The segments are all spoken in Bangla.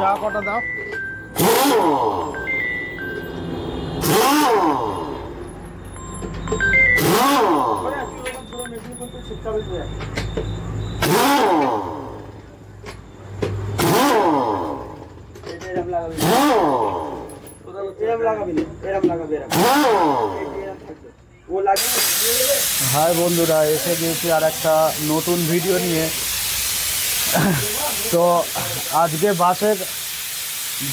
চা কটা দাও। হাই বন্ধুরা, এসে গিয়েছি আর একটা নতুন ভিডিও নিয়ে। তো আজকে বাসের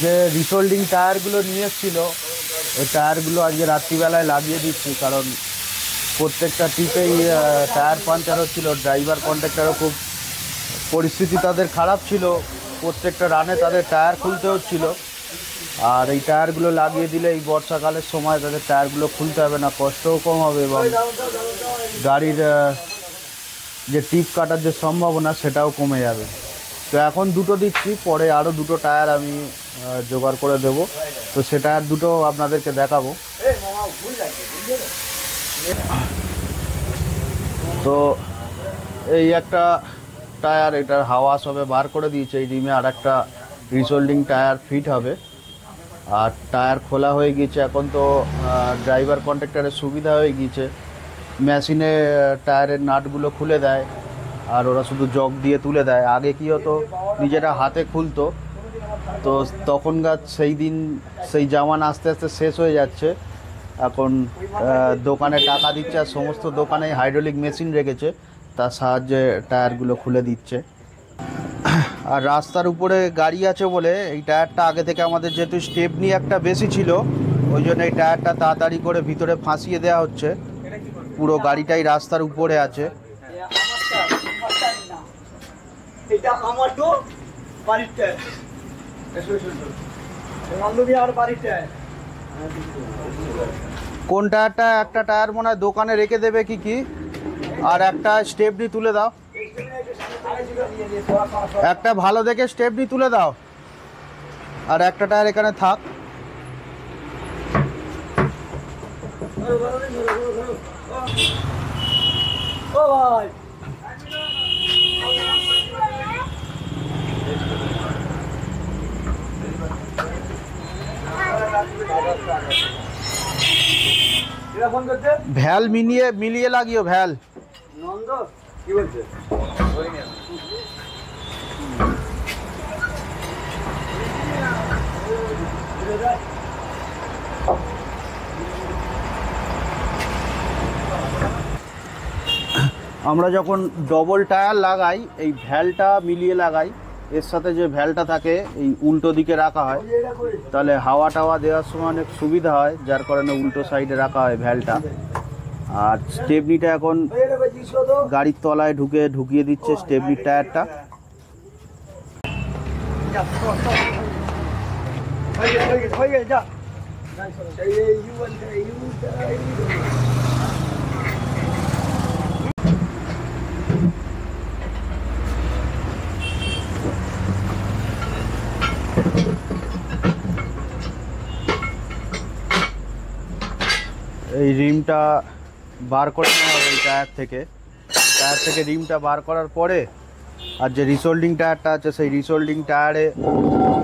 যে রিসোল্ডিং টায়ারগুলো নিয়ে এসেছিল, ওই টায়ারগুলো আজকে রাত্রিবেলায় লাগিয়ে দিচ্ছি, কারণ প্রত্যেকটা ট্রিপেই টায়ার পাঞ্চার হচ্ছিল। ড্রাইভার কন্ট্রাক্টরও খুব পরিস্থিতি তাদের খারাপ ছিল, প্রত্যেকটা রানে তাদের টায়ার খুলতে হচ্ছিল। আর এই টায়ারগুলো লাগিয়ে দিলে এই বর্ষাকালের সময় তাদের টায়ারগুলো খুলতে হবে না, কষ্টও কম হবে এবং গাড়ির যে টিপ কাটার যে সম্ভাবনা সেটাও কমে যাবে। তো এখন দুটো দিচ্ছি, পরে আরও দুটো টায়ার আমি জোগাড় করে দেব। তো সে টায়ার দুটো আপনাদেরকে দেখাবো। তো এই একটা টায়ার, এটার হাওয়া সবে বার করে দিয়েছে। এই রিমে আর একটা রিসোল্ডিং টায়ার ফিট হবে। আর টায়ার খোলা হয়ে গিয়েছে। এখন তো ড্রাইভার কন্ট্রাক্টরের সুবিধা হয়ে গিয়েছে, মেশিনে টায়ারের নাটগুলো খুলে দেয় আর ওরা শুধু জগ দিয়ে তুলে দেয়। আগে কী হতো, নিজেরা হাতে খুলতো। তো তখনকার সেই জামান আস্তে আস্তে শেষ হয়ে যাচ্ছে। এখন দোকানে টাকা দিচ্ছে আর সমস্ত দোকানে হাইড্রোলিক মেশিন রেখেছে, তার সাহায্যে টায়ারগুলো খুলে দিচ্ছে। আর রাস্তার উপরে গাড়ি আছে বলে এই টায়ারটা আগে থেকে আমাদের যেহেতু স্টেপনি একটা বেশি ছিল, ওই জন্য এই টায়ারটা তাড়াতাড়ি করে ভিতরে ফাঁসিয়ে দেওয়া হচ্ছে। পুরো গাড়িটাই রাস্তার উপরে আছে। কোন টায়ারটা? একটা টায়ার মনে হয় দোকানে রেখে দেবে কি আর একটা স্টেপনি তুলে দাও। একটা ভালো দেখে স্টেপনি তুলে দাও আর একটা টায়ার এখানে থাক। ভ্যাল মিলিয়ে লাগিও। ভ্যাল নন্দ কি বলছে? আমরা যখন ডবল টায়ার লাগাই, এই ভ্যালটা মিলিয়ে লাগাই। এর সাথে যে ভ্যালটা থাকে এই উল্টো দিকে রাখা হয়, তাহলে হাওয়া টাওয়া দেওয়ার সময় অনেক সুবিধা হয়, যার কারণে উল্টো সাইডে রাখা হয় ভ্যালটা। আর স্টেপনিটা এখন গাড়ির তলায় ঢুকিয়ে দিচ্ছে স্টেপনির টায়ারটা। এই রিমটা বার করে নেওয়া হবে এই টায়ার থেকে রিমটা বার করার পরে আর যে রিসোল্ডিং টায়ারটা আছে সেই রিসোল্ডিং টায়ারে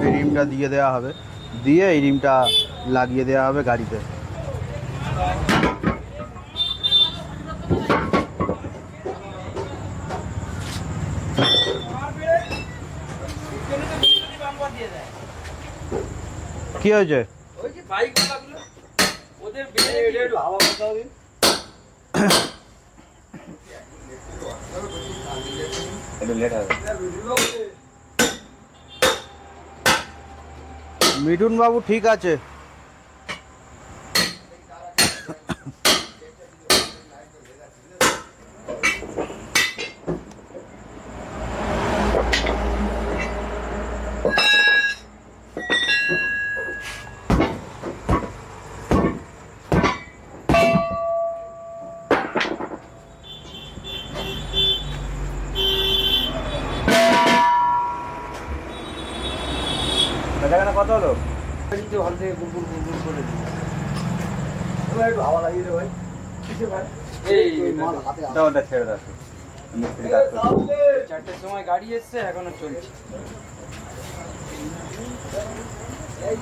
এই রিমটা দিয়ে দেওয়া হবে, দিয়ে এই রিমটা লাগিয়ে দেওয়া হবে গাড়িতে। কি হয়েছে? মিঠুন বাবু ঠিক আছে। কত হলো? ভালো থেকে গুড় করে একটু হাওয়া লাগিয়ে দে ভাই। ছেড়ে দাও। 4টের সময় গাড়ি এসছে, এখনো চলছে। এই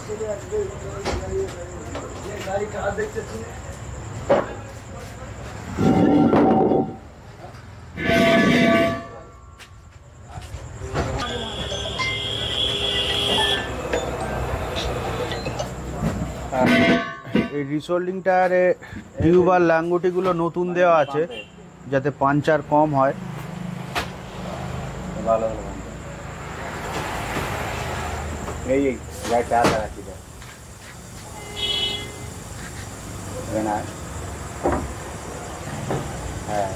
রিসোল্ডিং টায়ারে টিউব আর ল্যাঙ্গুটিগুলো নতুন দেওয়া আছে যাতে পাঞ্চার কম হয়। ভালো এই গাড়ি টায়ার লাগাচ্ছি না। হ্যাঁ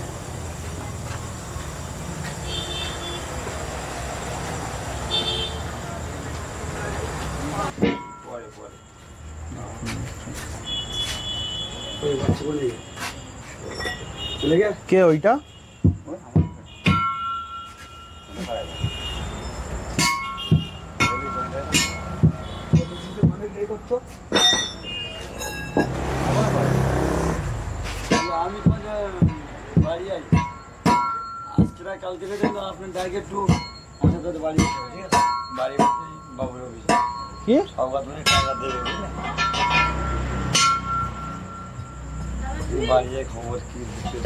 কে ওইটা? আমি বাড়ি যাই আজকে কালকে থেকে আপনার ডাইরেক্ট একটু আমার সাথে বাড়ি ঠিক আছে বাড়ি বাবুর অফিসে কি সবাই টাকা দেবে বাড়ি যাই খবর কি দিচ্ছে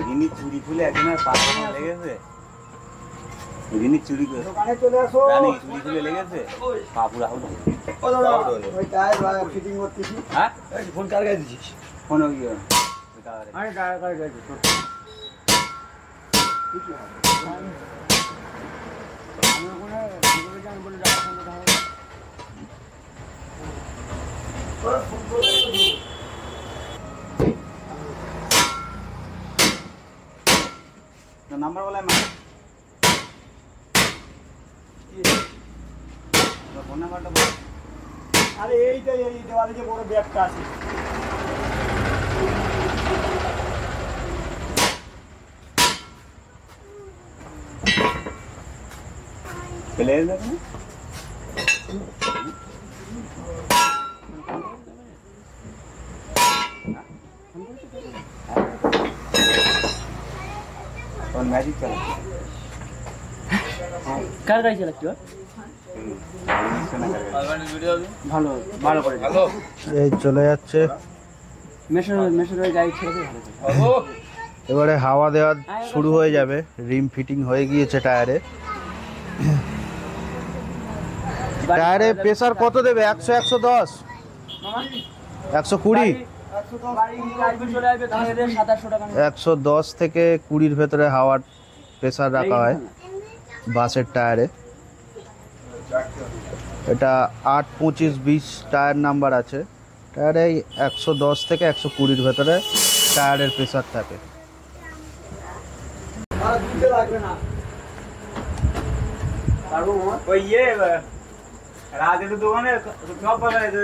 রিনি চুরি খুলে একজনের পাখা লেগেছে। রিনি চুরি করে দোকানে চলে আসো চুরি খুলে লেগেছে পা পুরা হলো। ও দাদা ওই টায়ার ফিটিং করতেছি। হ্যাঁ ফোন কার গায়ে দিছিস? ফোন ওই আরে টায়ার কার গায়ে দিছিস? আমি ওখানে ভিতরে যান বলে টাকা ফোন কথা হবে। ওরা ফোন করে নাম্বার বলে মা ফোন নাম্বারটা বল। আরে এইটা এই দেওয়ালে যে বড় ব্যাগটা আছে পেলে যাবে না और मैजिक चला কার গাড়ি চালাচ্ছি ভালো ভালো করে এই চলে যাচ্ছে। মেশরের গাড়ি ছেড়ে ভালো এবারে হাওয়া দেওয়া শুরু হয়ে যাবে। রিম ফিটিং হয়ে গিয়েছে টায়ারে। টায়ারে প্রেসার কত দেবে? 100, 110, 120? 110 থেকে 20 ভেতরে হাওয়ার প্রেসার রাখা হয় বাসের টায়ারে। এটা 8, 25, 20 টায়ার নাম্বার আছে। টায়ারে 110 থেকে 120 ভেতরে টায়ারের প্রেসার থাকে।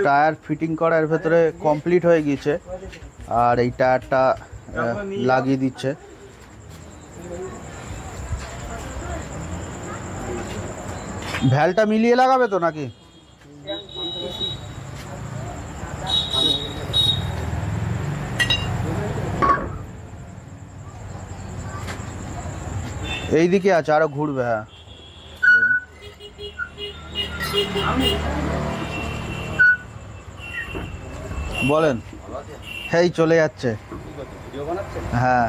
টায়ার ফিটিং করার ভেতরে কমপ্লিট হয়ে গিয়েছে আর এই টায়ারটা লাগিয়ে দিচ্ছে। ভ্যালটা মিলিয়ে লাগাবে তো নাকি? এই দিকে আছে, আরো ঘুরবে। হ্যাঁ বলেন। এই চলে যাচ্ছে। হ্যাঁ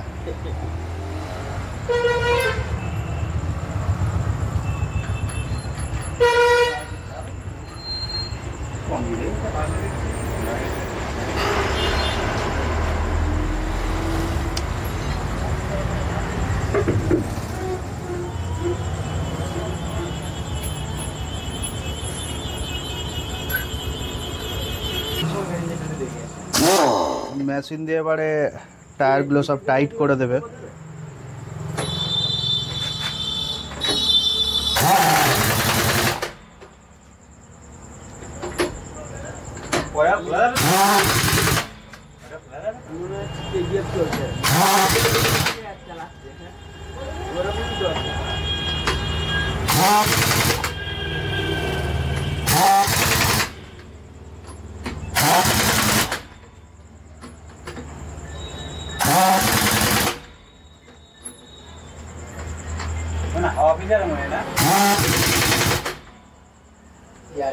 মেশিন দিয়ে এবারে টায়ারগুলো সব টাইট করে দেবে।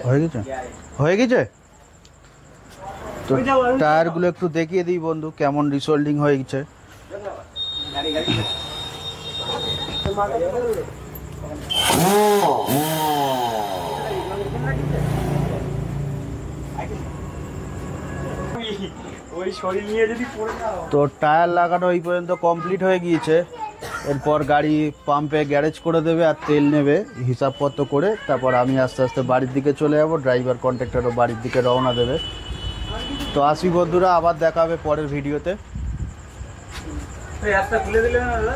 হয়ে গেছে হয়ে গেছে তো টায়ারগুলো একটু দেখিয়ে দিই বন্ধু কেমন রিসোল্ডিং হয়ে গেছে। ওই শরীর নিয়ে যদি পড়ে যাও। তো টায়ার লাগানো এই পর্যন্ত কমপ্লিট হয়ে গিয়েছে। এরপর গাড়ি পাম্পে গ্যারেজ করে দেবে আর তেল নেবে হিসাবপত্র করে, তারপর আমি আস্তে আস্তে বাড়ির দিকে চলে যাব, ড্রাইভার কন্ট্রাক্টরও বাড়ির দিকে রওনা দেবে। তো আসি বন্ধুরা, আবার দেখা হবে পরের ভিডিওতে। খুলে দিলে না দাদা?